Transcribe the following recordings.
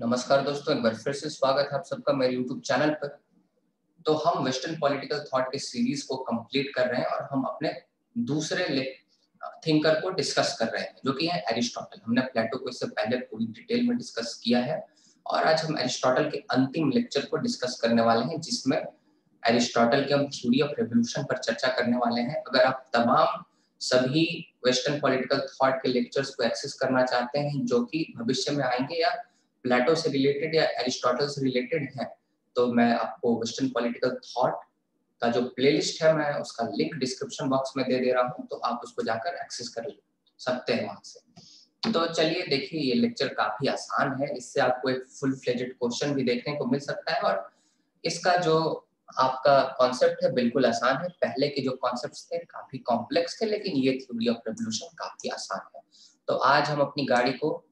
नमस्कार दोस्तों, एक बार फिर से स्वागत है आप सबका मेरे यूट्यूब चैनल पर। तो हम वेस्टर्न पॉलिटिकल थॉट के सीरीज को कंप्लीट कर रहे हैं और हम अपने दूसरे थिंकर को डिस्कस कर रहे हैं जो कि है एरिस्टोटल। हमने प्लेटो को इससे पहले पूरी डिटेल में डिस्कस किया है और आज हम एरिस्टोटल के अंतिम लेक्चर को डिस्कस करने वाले हैं जिसमें एरिस्टोटल के हम थ्योरी ऑफ रेवोल्यूशन पर चर्चा करने वाले हैं। अगर आप तमाम सभी वेस्टर्न पॉलिटिकल थॉट के लेक्चर्स को एक्सेस करना चाहते हैं जो कि भविष्य में आएंगे या प्लेटो से रिलेटेड या एरिस्टोटल से रिलेटेड है, तो मैं आपको वेस्टर्न पॉलिटिकल थॉट का जो प्लेलिस्ट है मैं उसका लिंक डिस्क्रिप्शन बॉक्स में दे रहा हूं, तो आप उसको जाकर एक्सेस कर सकते हैं वहां से। तो चलिए देखिए, ये लेक्चर काफी आसान है, इससे आपको एक फुल फ्लेजेड क्वेश्चन भी देखने को मिल सकता है और इसका जो आपका कॉन्सेप्ट है बिल्कुल आसान है। पहले के जो कॉन्सेप्ट्स थे काफी कॉम्प्लेक्स थे, लेकिन ये थ्योरी ऑफ रेवोल्यूशन काफी आसान है। तो आज हम अपनी गाड़ी को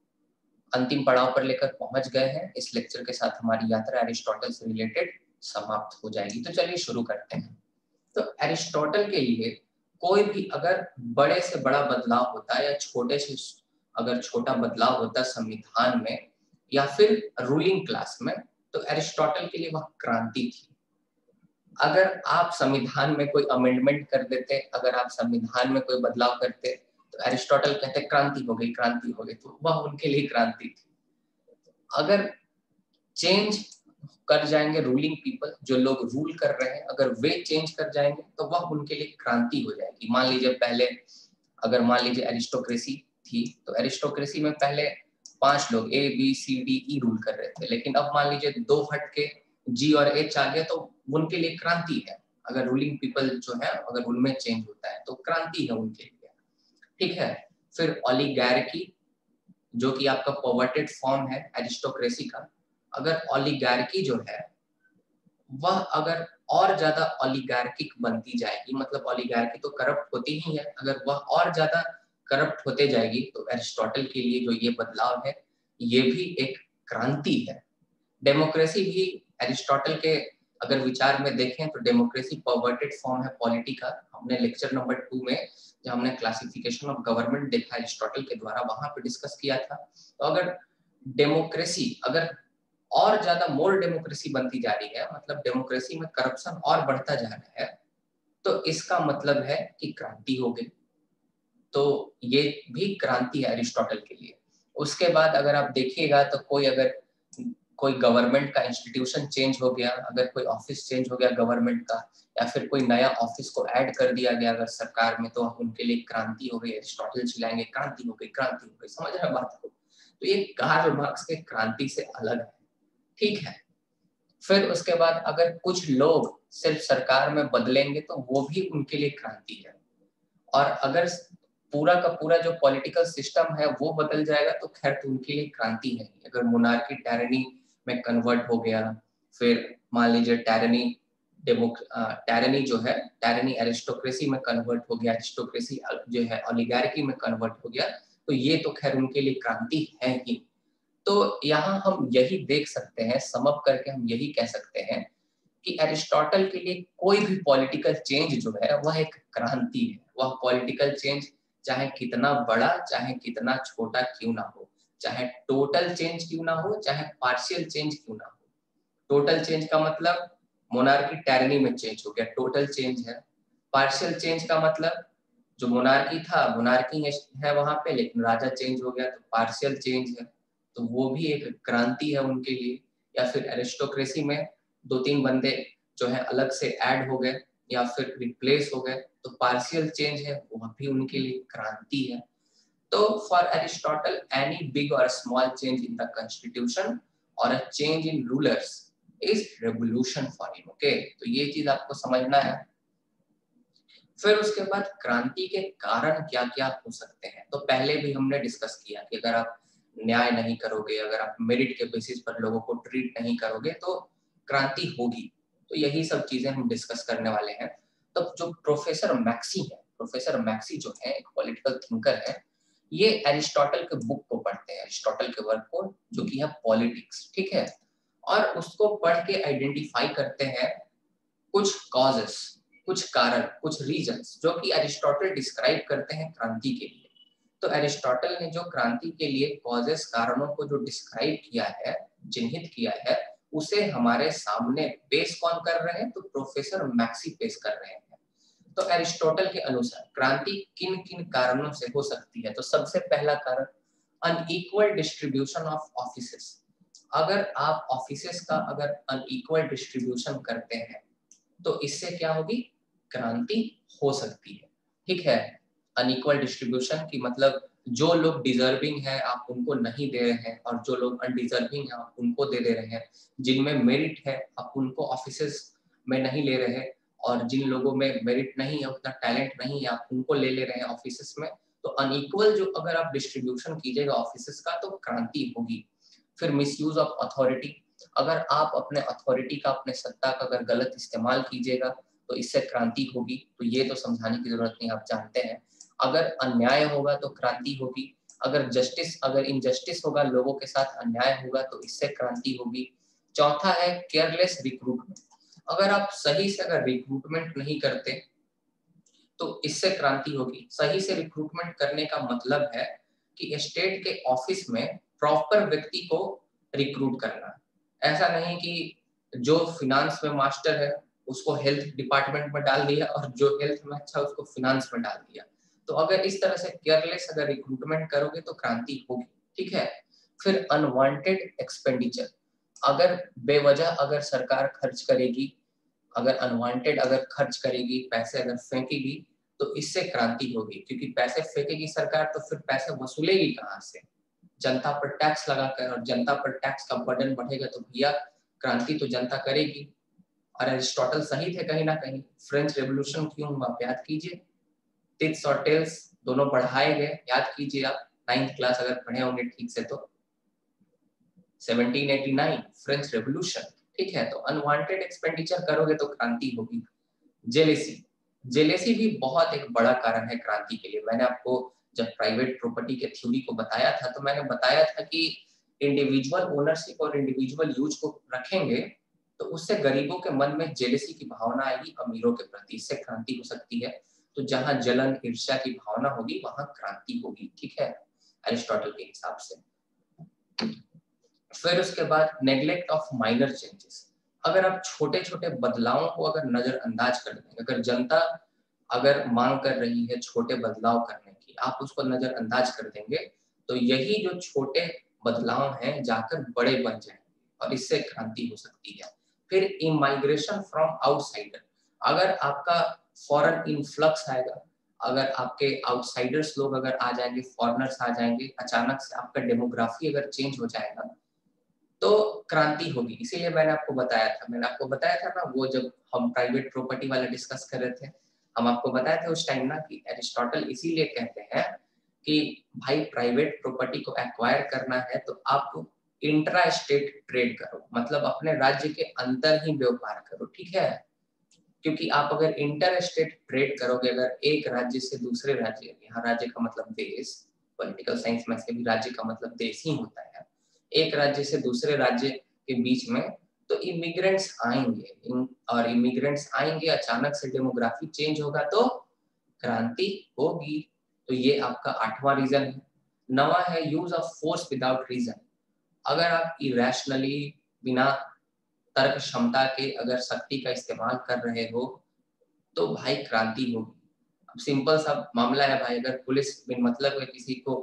अंतिम पड़ाव पर लेकर पहुंच गए हैं। इस लेक्चर के साथ हमारी यात्रा एरिस्टोटल से रिलेटेड समाप्त हो जाएगी। तो चलिए शुरू करते हैं। तो एरिस्टोटल के लिए कोई भी अगर बड़े से बड़ा बदलाव होता है या छोटे से अगर छोटा बदलाव होता है संविधान में या फिर रूलिंग क्लास में, तो एरिस्टोटल के लिए वह क्रांति थी। अगर आप संविधान में कोई अमेंडमेंट कर देते, अगर आप संविधान में कोई बदलाव करते, तो एरिस्टोटल कहते क्रांति हो गई, क्रांति हो गई, तो वह उनके लिए क्रांति थी। अगर चेंज कर जाएंगे रूलिंग पीपल, जो लोग रूल कर रहे हैं, अगर वे चेंज कर जाएंगे तो वह उनके लिए क्रांति हो जाएगी। मान लीजिए पहले अगर मान लीजिए एरिस्टोक्रेसी थी, तो एरिस्टोक्रेसी में पहले 5 लोग A B C D E rule कर रहे थे, लेकिन अब मान लीजिए 2 हट के जी और एच आ गया, तो उनके लिए क्रांति है। अगर रूलिंग पीपल जो है अगर उनमें चेंज होता है तो क्रांति है उनके लिए। ठीक है। फिर ओलिगार्की, जो कि आपका परवर्टेड फॉर्म है एरिस्टोक्रेसी का। अगर ओलिगार्की जो है वह अगर और ज्यादा ओलिगार्किक बनती जाएगी, मतलब ओलिगार्की तो करप्ट होती ही है, अगर वह और ज्यादा करप्ट होते जाएगी तो एरिस्टोटल के लिए जो ये बदलाव है ये भी एक क्रांति है। डेमोक्रेसी भी एरिस्टोटल के अगर विचार में देखें तो डेमोक्रेसी परवर्टेड फॉर्म है पॉलिटी का। हमने लेक्चर नंबर 2 में जब हमने क्लासिफिकेशन ऑफ गवर्नमेंट देखा एरिस्टोटल के द्वारा, वहां पे डिस्कस किया था। तो अगर डेमोक्रेसी अगर और ज्यादा मोर डेमोक्रेसी बनती जा रही है, मतलब डेमोक्रेसी में करप्शन और बढ़ता जा रहा है, तो इसका मतलब है कि क्रांति हो गई। तो ये भी क्रांति है एरिस्टोटल के लिए। उसके बाद अगर आप देखिएगा तो कोई गवर्नमेंट का इंस्टीट्यूशन चेंज हो गया, अगर कोई ऑफिस चेंज हो गया गवर्नमेंट का, या फिर कोई नया ऑफिस को ऐड कर दिया गया अगर सरकार में, तो उनके लिए क्रांति हो गई। एरिस्टोटल चिल्लाएंगे क्रांति हो गई, क्रांति हो गई। समझ रहे हैं बात को? तो ये कार्ल मार्क्स के क्रांति से अलग है। ठीक है। फिर उसके बाद अगर कुछ लोग सिर्फ सरकार में बदलेंगे तो वो भी उनके लिए क्रांति है। और अगर पूरा का पूरा जो पॉलिटिकल सिस्टम है वो बदल जाएगा तो खैर तो उनके लिए क्रांति है। अगर मोनार्की टायरनी में कन्वर्ट हो गया, फिर मान लीजिए टायरनी जो है टायरनी एरिस्टोक्रेसी में कन्वर्ट हो गया, एरिस्टोक्रेसी जो है ओलिगार्की में कन्वर्ट हो गया, तो ये तो खैर उनके लिए क्रांति है ही। तो यहाँ हम यही देख सकते हैं, समअप करके हम यही कह सकते हैं कि एरिस्टोटल के लिए कोई भी पॉलिटिकल चेंज जो है वह एक क्रांति है। वह पॉलिटिकल चेंज चाहे कितना बड़ा चाहे कितना छोटा क्यों ना हो, चाहे टोटल चेंज क्यों ना हो चाहे पार्शियल चेंज क्यों ना हो। टोटल चेंज का मतलब मोनार्की टायरनी में चेंज हो गया, टोटल चेंज है। पार्शियल चेंज का मतलब जो मोनार्की था, मोनार्की है वहां पे, लेकिन राजा चेंज हो गया तो पार्शियल चेंज है, तो वो भी एक क्रांति है उनके लिए। या फिर एरिस्टोक्रेसी में 2-3 बंदे जो है अलग से ऐड हो गए या फिर रिप्लेस हो गए, तो पार्शियल चेंज है, वह भी उनके लिए क्रांति है। तो फॉर एरिस्टोटल एनी बिग और small change in the constitution और a change in rulers is revolution for him. Okay, तो ये चीज आपको समझना है। फिर उसके बाद क्रांति के कारण क्या क्या हो सकते हैं, तो पहले भी हमने डिस्कस किया कि अगर आप न्याय नहीं करोगे, अगर आप मेरिट के बेसिस पर लोगों को ट्रीट नहीं करोगे तो क्रांति होगी। तो यही सब चीजें हम डिस्कस करने वाले हैं। तो जो प्रोफेसर मैक्सी जो है एक पॉलिटिकल थिंकर है, ये एरिस्टोटल के बुक को पढ़ते हैं, एरिस्टोटल के वर्क को, जो कि है पॉलिटिक्स। ठीक है। और उसको पढ़ के आइडेंटिफाई करते हैं कुछ कॉजेस, कुछ कारण, कुछ रीजंस जो कि एरिस्टोटल डिस्क्राइब करते हैं क्रांति के लिए। तो एरिस्टोटल ने जो क्रांति के लिए कॉजेस, कारणों को जो डिस्क्राइब किया है चिन्हित किया है उसे हमारे सामने पेश कौन कर रहे हैं? तो प्रोफेसर मैक्सी पेश कर रहे हैं। तो एरिस्टोटल के अनुसार क्रांति किन किन कारणों से हो सकती है? तो सबसे पहला कारण अनइक्वल डिस्ट्रीब्यूशन ऑफ ऑफिसेस। अगर आप ऑफिसेस का अगर अनइक्वल डिस्ट्रीब्यूशन करते हैं तो इससे क्या होगी? क्रांति हो सकती है। ठीक है, अनइक्वल डिस्ट्रीब्यूशन की मतलब जो लोग डिजर्विंग है आप उनको नहीं दे रहे हैं और जो लोग अनडिजर्विंग है आप उनको दे रहे हैं, जिनमें मेरिट है आप उनको ऑफिसेस में नहीं ले रहे हैं और जिन लोगों में मेरिट नहीं है, उतना टैलेंट नहीं है, आप उनको ले रहे हैं ऑफिसेस में। तो अनइक्वल जो अगर आप डिस्ट्रीब्यूशन कीजिएगा ऑफिसेस का तो क्रांति होगी। फिर मिसयूज ऑफ अथॉरिटी, अगर आप अपने अथॉरिटी का अपने सत्ता का अगर गलत इस्तेमाल कीजिएगा तो इससे क्रांति होगी। तो ये तो समझाने की जरूरत नहीं, आप जानते हैं। अगर अन्याय होगा तो क्रांति होगी। अगर इनजस्टिस होगा, लोगों के साथ अन्याय होगा तो इससे क्रांति होगी। चौथा है केयरलेस रिक्रूटमेंट, अगर आप सही से अगर रिक्रूटमेंट नहीं करते तो इससे क्रांति होगी। सही से रिक्रूटमेंट करने का मतलब है कि स्टेट के ऑफिस में प्रॉपर व्यक्ति को रिक्रूट करना। ऐसा नहीं कि जो फिनांस में मास्टर है उसको हेल्थ डिपार्टमेंट में डाल दिया और जो हेल्थ में अच्छा उसको फिनांस में डाल दिया। तो अगर इस तरह से केयरलेस अगर रिक्रूटमेंट करोगे तो क्रांति होगी। ठीक है। फिर अनवांटेड एक्सपेंडिचर, अगर बेवजह अगर सरकार खर्च करेगी, अगर अनवांटेड अगर खर्च करेगी, पैसे अगर फेंकेगी तो इससे क्रांति होगी। क्योंकि पैसे फेंकेगी सरकार तो फिर पैसे वसूलेगी कहाँ से? जनता पर टैक्स लगाकर, और जनता पर टैक्स का बर्डन बढ़ेगा तो भैया क्रांति तो जनता करेगी। और एरिस्टोटल सही थे कहीं ना कहीं। फ्रेंच रेवोल्यूशन क्यों हुआ आप याद कीजिए, टिट्स और टेल्स दोनों बढ़ाए गए, याद कीजिए आप 9th क्लास अगर पढ़े होंगे ठीक से तो। 1789 फ्रेंच रेवोल्यूशन। ठीक है, तो अनवांटेड एक्सपेंडिचर करोगे तो क्रांति होगी। जेलेसी, जेलेसी भी बहुत एक बड़ा कारण है क्रांति के लिए। मैंने आपको जब प्राइवेट प्रॉपर्टी के थ्योरी को बताया था तो मैंने बताया था कि इंडिविजुअल ओनरशिप और इंडिविजुअल यूज को रखेंगे तो उससे गरीबों के मन में जेलेसी की भावना आएगी अमीरों के प्रति, इससे क्रांति हो सकती है। तो जहां जलन ईर्ष्या की भावना होगी वहां क्रांति होगी। ठीक है, एरिस्टोटल के हिसाब से। फिर उसके बाद नेग्लेक्ट ऑफ माइनर चेंजेस, अगर आप छोटे छोटे बदलावों को अगर नजरअंदाज कर देंगे, अगर जनता अगर मांग कर रही है छोटे बदलाव करने की, आप उसको नजरअंदाज कर देंगे तो यही जो छोटे बदलाव हैं जाकर बड़े बन जाएंगे और इससे क्रांति हो सकती है। फिर इमाइग्रेशन फ्रॉम आउटसाइडर, अगर आपका फॉरेन इन्फ्लक्स आएगा, अगर आपके आउटसाइडर्स लोग अगर आ जाएंगे, फॉरेनर्स आ जाएंगे, अचानक से आपका डेमोग्राफी अगर चेंज हो जाएगा तो क्रांति होगी। इसीलिए मैंने आपको बताया था ना, वो जब हम प्राइवेट प्रॉपर्टी वाला डिस्कस कर रहे थे, हम आपको बताए थे उस टाइम ना कि एरिस्टोटल इसीलिए कहते हैं कि भाई प्राइवेट प्रॉपर्टी को एक्वायर करना है तो आप इंट्रा स्टेट ट्रेड करो, मतलब अपने राज्य के अंदर ही व्यापार करो। ठीक है, क्योंकि आप अगर इंटर स्टेट ट्रेड करोगे, अगर एक राज्य से दूसरे राज्य, यहाँ राज्य का मतलब देश, पॉलिटिकल साइंस में से भी राज्य का मतलब देश ही होता है, एक राज्य से दूसरे राज्य के बीच में, तो इमिग्रेंट्स आएंगे और इमिग्रेंट्स आएंगे, अचानक से डेमोग्राफी चेंज होगा तो क्रांति होगी। तो ये आपका 8वां रीजन है। 9वां है use of force without reason, अगर आप इरेशनली बिना तर्क क्षमता के अगर शक्ति का इस्तेमाल कर रहे हो तो भाई क्रांति होगी। अब सिंपल सा मामला है भाई, अगर पुलिस बिन मतलब है किसी को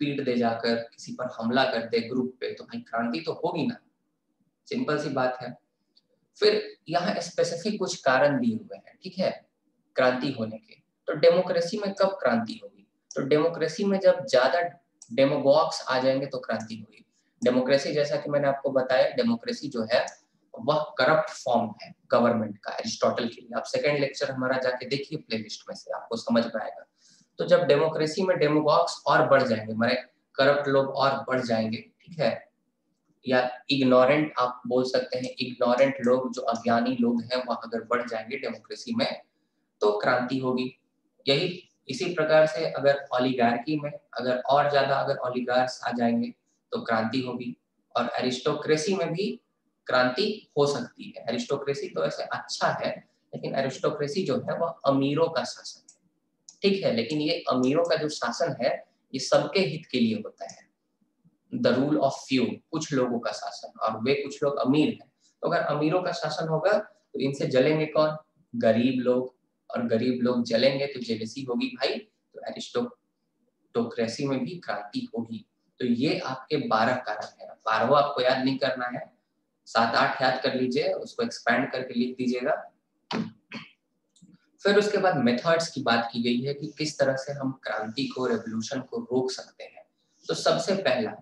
पीट दे जाकर, किसी पर हमला कर दे ग्रुप पे, तो भाई क्रांति तो होगी ना, सिंपल सी बात है। फिर यहाँ स्पेसिफिक कुछ कारण दिए हुए हैं, ठीक है, क्रांति होने के। तो डेमोक्रेसी में कब क्रांति होगी? तो डेमोक्रेसी में जब ज्यादा डेमोगॉग्स आ जाएंगे तो क्रांति होगी। डेमोक्रेसी जैसा कि मैंने आपको बताया, डेमोक्रेसी जो है वह करप्ट फॉर्म है गवर्नमेंट का, एरिस्टोटल के लिए। आप सेकंड लेक्चर हमारा जाके देखिए प्लेलिस्ट में से, आपको समझ में आएगा। तो जब डेमोक्रेसी में डेमोगॉग्स और बढ़ जाएंगे, माने करप्ट लोग और बढ़ जाएंगे, ठीक है, या इग्नोरेंट आप बोल सकते हैं, इग्नोरेंट लोग जो अज्ञानी लोग हैं वह अगर बढ़ जाएंगे डेमोक्रेसी में तो क्रांति होगी। यही इसी प्रकार से अगर ओलिगार्की में अगर और ज्यादा अगर ओलिगार्स आ जाएंगे तो क्रांति होगी। और एरिस्टोक्रेसी में भी क्रांति हो सकती है। एरिस्टोक्रेसी तो ऐसे अच्छा है, लेकिन एरिस्टोक्रेसी जो है वह अमीरों का शासन है, ठीक है, लेकिन ये अमीरों का जो शासन है ये सबके हित के लिए होता है। द रूल ऑफ फ्यू, कुछ लोगों का शासन, और वे कुछ लोग अमीर हैं। तो अगर अमीरों का शासन होगा तो इनसे जलेंगे कौन? गरीब लोग, और गरीब लोग जलेंगे तो जेलसी होगी भाई, तो एरिस्टोक्रेसी में भी क्रांति होगी। तो ये आपके 12 कारण है, 12 आपको याद नहीं करना है, 7-8 याद कर लीजिए, उसको एक्सपैंड करके लिख दीजिएगा। फिर उसके बाद मेथड्स की बात की गई है कि किस तरह से हम क्रांति को, रेवोल्यूशन को रोक सकते हैं। तो सबसे पहला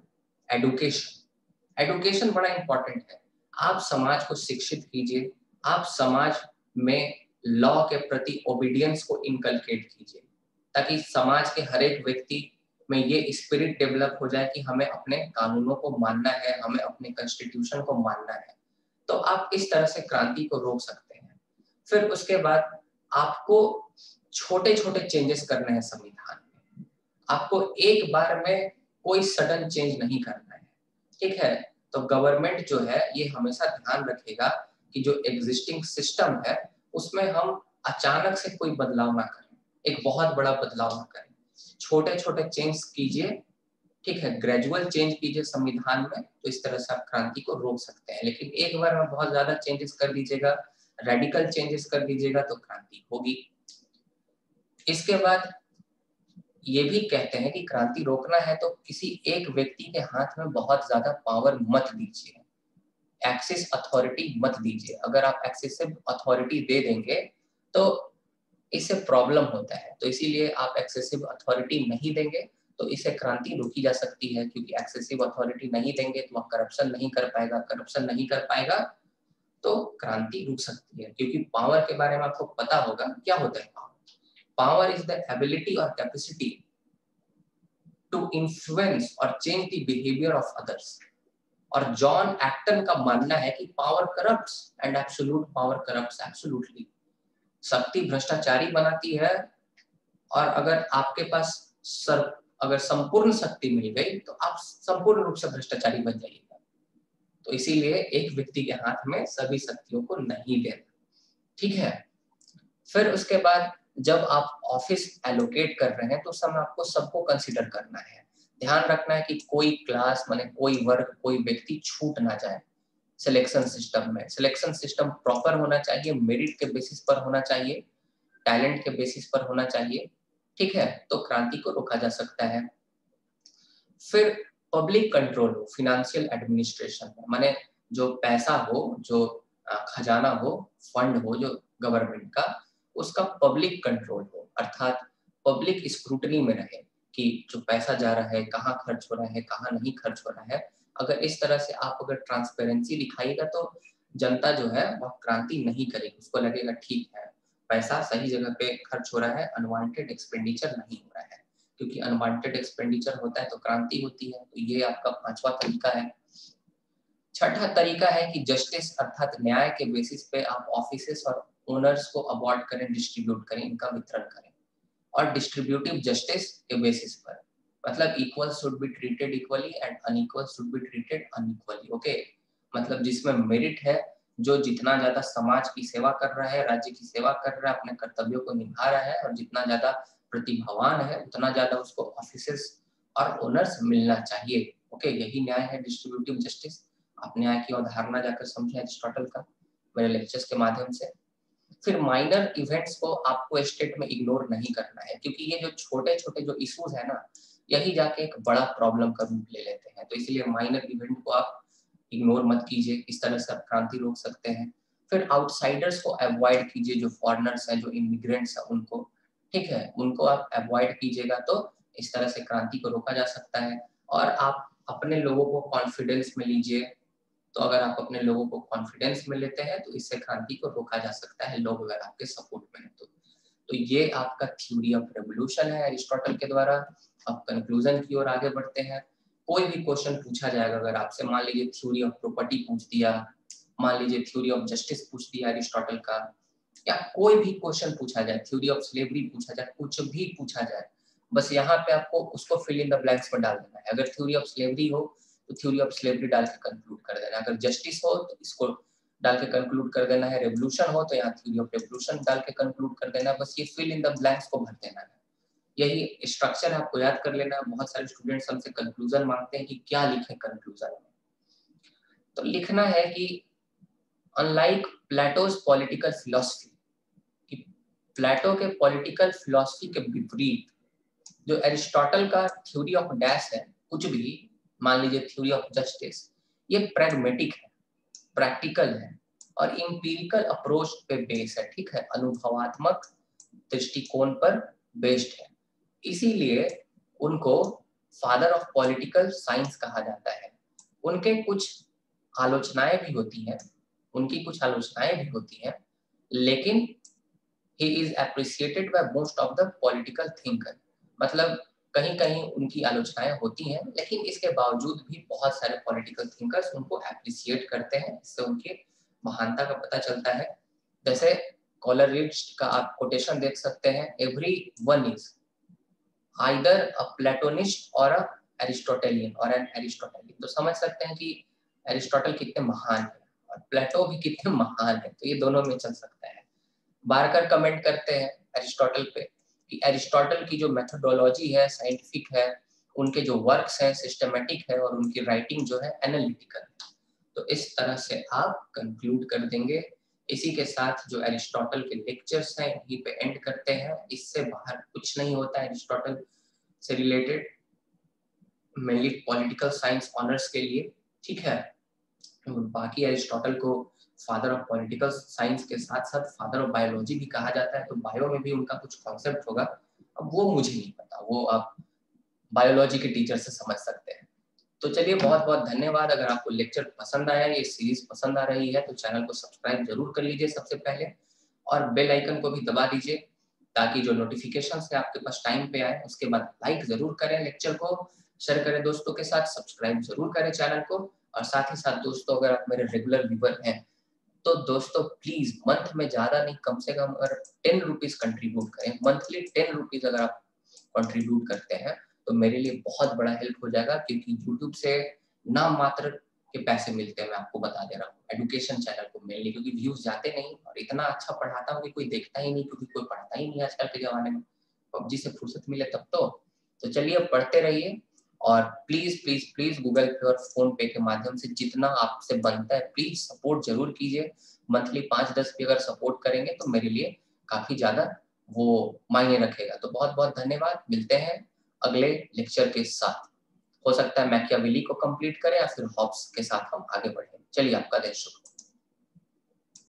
एडुकेशन। एडुकेशन बड़ा इंपॉर्टेंट है। आप समाज को शिक्षित कीजिए, आप समाज में लॉ के प्रति ओबीडियंस को इनकलकेट कीजिए, ताकि समाज के हर एक व्यक्ति में ये स्पिरिट डेवलप हो जाए कि हमें अपने कानूनों को मानना है, हमें अपने कॉन्स्टिट्यूशन को मानना है। तो आप इस तरह से क्रांति को रोक सकते हैं। फिर उसके बाद आपको छोटे छोटे चेंजेस करने हैं संविधान में। आपको एक बार में कोई सडन चेंज नहीं करना है, ठीक है? तो गवर्नमेंट जो है ये हमेशा ध्यान रखेगा कि जो एग्जिस्टिंग सिस्टम है उसमें हम अचानक से कोई बदलाव ना करें, एक बहुत बड़ा बदलाव ना करें, छोटे छोटे चेंज कीजिए, ठीक है? ग्रेजुअल चेंज कीजिए संविधान में, तो इस तरह से आप क्रांति को रोक सकते हैं। लेकिन एक बार में बहुत ज्यादा चेंजेस कर दीजिएगा, रेडिकल चेंजेस कर दीजिएगा, तो क्रांति होगी। इसके बाद ये भी कहते हैं कि क्रांति रोकना है तो किसी एक व्यक्ति के हाथ में बहुत ज्यादा पावर मत दीजिए, एक्सेस अथॉरिटी मत दीजिए। अगर आप एक्सेसिव अथॉरिटी दे देंगे तो इससे प्रॉब्लम होता है, तो इसीलिए आप एक्सेसिव अथॉरिटी नहीं देंगे तो इससे क्रांति रोकी जा सकती है। क्योंकि एक्सेसिव अथॉरिटी नहीं देंगे तो वह करप्शन नहीं कर पाएगा, करप्शन नहीं कर पाएगा तो क्रांति रुक सकती है। क्योंकि पावर के बारे में आपको पता होगा क्या होता है power. Power is the ability और कैपेसिटी टू इन्फ्लुएंस और change the behaviour of others. और जॉन एक्टन का मानना है कि power corrupts and absolute power corrupts absolutely. शक्ति भ्रष्टाचारी बनाती है, और अगर आपके पास अगर संपूर्ण शक्ति मिल गई तो आप संपूर्ण रूप से भ्रष्टाचारी बन जाइएगा। तो इसीलिए एक व्यक्ति के हाथ में सभी शक्तियों को नहीं देना, ठीक है? फिर उसके बाद जब आप ऑफिस एलोकेट कर रहे हैं तो समय आपको सबको कंसीडर करना है, ध्यान रखना है कि कोई क्लास माने कोई वर्ग, कोई व्यक्ति छूट ना जाए सिलेक्शन सिस्टम में। सिलेक्शन सिस्टम प्रॉपर होना चाहिए, मेरिट के बेसिस पर होना चाहिए, टैलेंट के बेसिस पर होना चाहिए, ठीक है? तो क्रांति को रोका जा सकता है। फिर पब्लिक कंट्रोल हो, फिनेंशियल एडमिनिस्ट्रेशन माने जो पैसा हो, जो खजाना हो, फंड हो जो गवर्नमेंट का, उसका पब्लिक कंट्रोल हो, अर्थात पब्लिक स्क्रूटनी में रहे कि जो पैसा जा रहा है कहाँ खर्च हो रहा है, कहाँ नहीं खर्च हो रहा है। अगर इस तरह से आप अगर ट्रांसपेरेंसी दिखाइएगा तो जनता जो है वह क्रांति नहीं करेगी, उसको लगेगा ठीक है पैसा सही जगह पे खर्च हो रहा है, अनवांटेड एक्सपेंडिचर नहीं हो रहा है। क्योंकि अनवांटेड एक्सपेंडिचर होता है तो क्रांति होती है। तो ये आपका 5वां तरीका है। छठा तरीका है कि जस्टिस अर्थात न्याय के बेसिस पे आप ऑफिसेस और ओनर्स को अवॉर्ड करें, डिस्ट्रीब्यूट करें, इनका वितरण करें। और डिस्ट्रीब्यूटिव जस्टिस के बेसिस पर, मतलब equal should be treated equally and unequal should be treated unequally. Okay, मतलब जिसमें मेरिट है, जो जितना ज्यादा समाज की सेवा कर रहा है, राज्य की सेवा कर रहा है, अपने कर्तव्यों को निभा रहा है, और जितना ज्यादा प्रतिभावान है उतना ज्यादा उसको ऑफिसेस और ओनर्स मिलना चाहिए। ओके, यही न्याय है डिस्ट्रीब्यूटिव जस्टिस। आप न्याय की अवधारणा जाकर समझें एरिस्टोटल का मेरे लेक्चर्स के माध्यम से। फिर माइनर इवेंट्स को आपको स्टेट में इग्नोर नहीं करना है, क्योंकि ये जो छोटे छोटे जो इश्यूज है ना, यही जाके एक बड़ा प्रॉब्लम का रूप ले लेते हैं। तो इसलिए माइनर इवेंट को आप इग्नोर मत कीजिए, इस तरह से आप क्रांति रोक सकते हैं। फिर आउटसाइडर्स को अवॉइड कीजिए, जो फॉरेनर्स हैं, जो इमिग्रेंट्स हैं, उनको, ठीक है, उनको आप अवॉइड कीजिएगा तो इस तरह से क्रांति को रोका जा सकता है। और आप अपने लोगों को कॉन्फिडेंस में लीजिए। तो अगर आप अपने लोगों को कॉन्फिडेंस में लेते हैं तो इससे क्रांति को रोका जा सकता है, लोग अगर आपके सपोर्ट में हैं तो ये आपका थ्योरी ऑफ रेवोल्यूशन है अरिस्टोटल के द्वारा। अब कंक्लूजन की ओर आगे बढ़ते हैं। कोई भी क्वेश्चन पूछा जाएगा अगर आपसे, मान लीजिए थ्योरी ऑफ प्रॉपर्टी पूछ दिया, मान लीजिए थ्योरी ऑफ जस्टिस पूछ दिया अरिस्टोटल का, या कोई भी क्वेश्चन पूछा जाए, थ्योरी ऑफ स्लेवरी पूछा जाए, कुछ भी पूछा जाए, बस यहाँ पे आपको उसको फिल इन द ब्लैंक्स में डाल देना है। अगर थ्योरी ऑफ स्लेवरी हो तो थ्योरी ऑफ स्लेवरी डाल के कंक्लूड कर देना है, अगर जस्टिस हो तो इसको डाल के कंक्लूड कर देना है, रेवोल्यूशन हो तो यहाँ थ्योरी ऑफ रेवोल्यूशन डाल के कंक्लूड कर देना है। बस ये फिल इन द ब्लैंक्स को भर देना है। यही स्ट्रक्चर आपको याद कर लेना। बहुत सारे स्टूडेंट्स हमसे कंक्लूजन मांगते हैं कि क्या लिखें कंक्लूजन में। तो लिखना है कि अनलाइक प्लेटोज पॉलिटिकल फिलोसफी, कि प्लेटो के पॉलिटिकल फिलोसफी के विपरीत जो एरिस्टोटल का थ्योरी ऑफ डैश है, कुछ भी मान लीजिए थ्योरी ऑफ जस्टिस, ये प्रैग्मेटिक है, प्रैक्टिकल है और इंपीरिकल अप्रोच पे बेस है, ठीक है, अनुभवात्मक दृष्टिकोण पर बेस्ड है। इसीलिए उनको फादर ऑफ पॉलिटिकल साइंस कहा जाता है। उनके कुछ आलोचनाएं भी होती हैं, उनकी कुछ आलोचनाएं भी होती हैं, लेकिन he is appreciated by most of the political thinker। मतलब कहीं कहीं उनकी आलोचनाएं होती हैं, लेकिन इसके बावजूद भी बहुत सारे पॉलिटिकल थिंकर्स उनको अप्रिशिएट करते हैं, इससे उनकी महानता का पता चलता है। जैसे कॉलरिज का आप कोटेशन देख सकते हैं, एवरी वन इज आइदर अ प्लेटोनिस्ट और अ एरिस्टोटेलियन और एन एरिस्टोटेलियन। तो समझ सकते हैं कि एरिस्टोटल कितने महान है और प्लेटो भी कितने महान है, तो ये दोनों में चल सकता है। बारकर कमेंट करते हैं एरिस्टोटल पे कि एरिस्टोटल की जो मेथोडोलॉजी है साइंटिफिक है, उनके जो वर्क्स हैं सिस्टमेटिक है और उनकी राइटिंग जो है एनालिटिकल है। तो इस तरह से आप कंक्लूड कर देंगे। इसी के साथ जो एरिस्टोटल के लेक्चर्स हैं यहीं पे एंड करते हैं। इससे बाहर कुछ नहीं होता है एरिस्टोटल से related, mainly political science honours के लिए, ठीक है। बाकी एरिस्टोटल को फादर ऑफ पॉलिटिकल साइंस के साथ साथ फादर ऑफ बायोलॉजी भी कहा जाता है, तो बायो में भी उनका कुछ कॉन्सेप्ट होगा, अब वो मुझे नहीं पता, वो आप बायोलॉजी के टीचर से समझ सकते हैं। तो चलिए बहुत बहुत धन्यवाद। अगर आपको लेक्चर पसंद आया, ये सीरीज पसंद आ रही है, तो चैनल को सब्सक्राइब जरूर कर लीजिए सबसे पहले, और बेल आइकन को भी दबा दीजिए ताकि जो नोटिफिकेशन है आपके पास टाइम पे आए। उसके बाद लाइक जरूर करें लेक्चर को, शेयर करें दोस्तों के साथ, सब्सक्राइब जरूर करें चैनल को। और साथ ही साथ दोस्तों, अगर आप मेरे रेगुलर व्यूअर हैं तो दोस्तों प्लीज मंथ में ज्यादा नहीं, कम से कम अगर 10 रुपीज कंट्रीब्यूट करें, मंथली 10 रुपीज अगर आप कंट्रीब्यूट करते हैं तो मेरे लिए बहुत बड़ा हेल्प हो जाएगा, क्योंकि यूट्यूब से नाम मात्र के पैसे मिलते हैं, मैं आपको बता दे रहा हूँ, एजुकेशन चैनल को मेनली, क्योंकि व्यूज जाते नहीं और इतना अच्छा पढ़ाता हूँ कि कोई देखता ही नहीं, क्योंकि कोई पढ़ता ही नहीं आजकल के जमाने में, पबजी से फुर्सत मिले तब तो चलिए पढ़ते रहिए। और प्लीज प्लीज प्लीज गूगल पे और फोन पे के माध्यम से जितना आपसे बनता है प्लीज सपोर्ट जरूर कीजिए। मंथली 5-10 भी अगर सपोर्ट करेंगे तो मेरे लिए काफी ज्यादा वो मायने रखेगा। तो बहुत बहुत धन्यवाद, मिलते हैं अगले लेक्चर के साथ। हो सकता है मैकियावेली को कंप्लीट करें या फिर हॉब्स के साथ हम आगे बढ़ें। चलिए, आपका दिन शुभ हो।